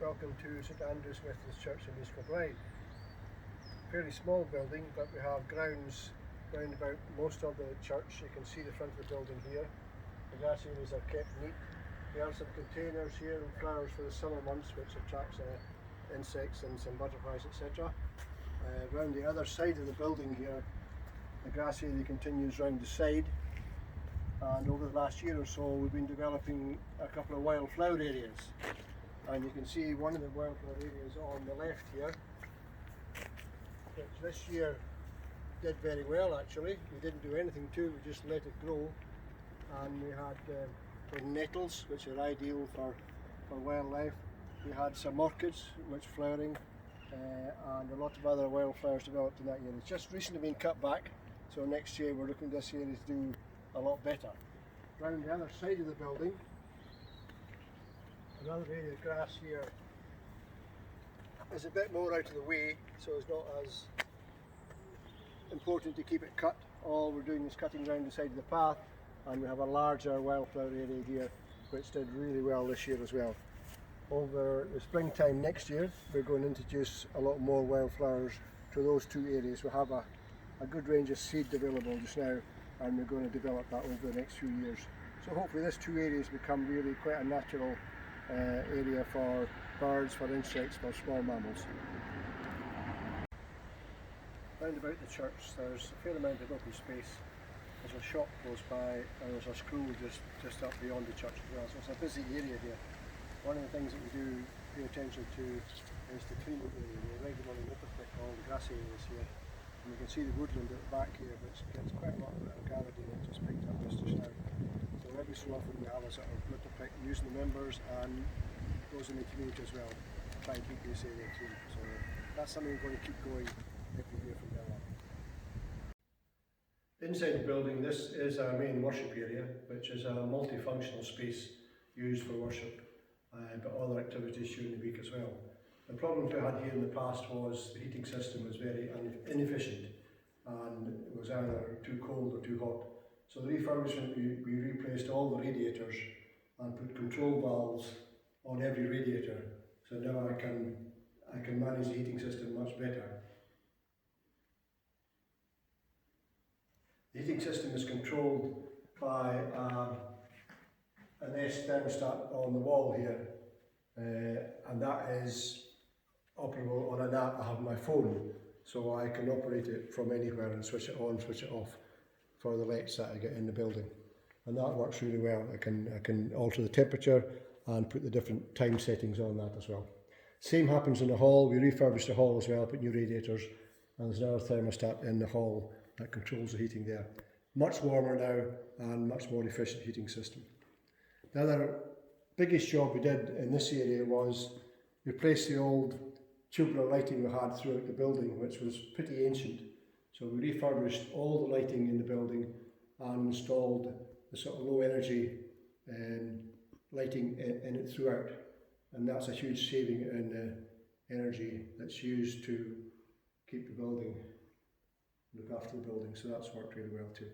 Welcome to St Andrew's Methodist Church in East Kilbride. Fairly small building, but we have grounds round about most of the church. You can see the front of the building here. The grass areas are kept neat. We have some containers here and flowers for the summer months, which attracts insects and some butterflies, etc. Round the other side of the building here, the grass area continues round the side. And over the last year or so, we've been developing a couple of wildflower areas. And you can see one of the wildflower areas on the left here, which this year did very well actually. We didn't do anything to it, we just let it grow. And we had nettles, which are ideal for wildlife. We had some orchids, which flowering, and a lot of other wildflowers developed in that area. It's just recently been cut back, so next year we're looking this area to do a lot better. Round the other side of the building, another area of grass here is a bit more out of the way, so it's not as important to keep it cut. All we're doing is cutting around the side of the path, and we have a larger wildflower area here which did really well this year as well. Over the springtime next year we're going to introduce a lot more wildflowers to those two areas. We have a good range of seed available just now, and we're going to develop that over the next few years. So hopefully these two areas become really quite a natural area for birds, for insects, for small mammals. Round about the church there's a fair amount of open space. There's a shop close by and there's a school just up beyond the church as well, so it's a busy area here. One of the things that we do pay attention to is to clean the area. We regularly litter-pick all the grass areas here. And you can see the woodland at the back here, which gets quite a lot of garden in it, just picked up just now. So every so often we have a sort of litter pick using the members and those in the community as well to try and keep this area clean. So that's something we're going to keep going every year from now on. Inside the building, this is our main worship area, which is a multifunctional space used for worship, but other activities during the week as well. The problems we had here in the past was the heating system was very inefficient and it was either too cold or too hot. So the refurbishment, we replaced all the radiators and put control valves on every radiator. So now I can manage the heating system much better. The heating system is controlled by an S thermostat on the wall here, and that is operable on an app I have on my phone, so I can operate it from anywhere and switch it on, switch it off for the lights that I get in the building, and that works really well. I can alter the temperature and put the different time settings on that as well. Same happens in the hall. We refurbished the hall as well, put new radiators, and there's another thermostat in the hall that controls the heating there. Much warmer now and much more efficient heating system. The other biggest job we did in this area was replace the old tubular lighting we had throughout the building, which was pretty ancient. So we refurbished all the lighting in the building and installed the sort of low energy lighting in it throughout. And that's a huge saving in energy that's used to keep the building, look after the building. So that's worked really well too.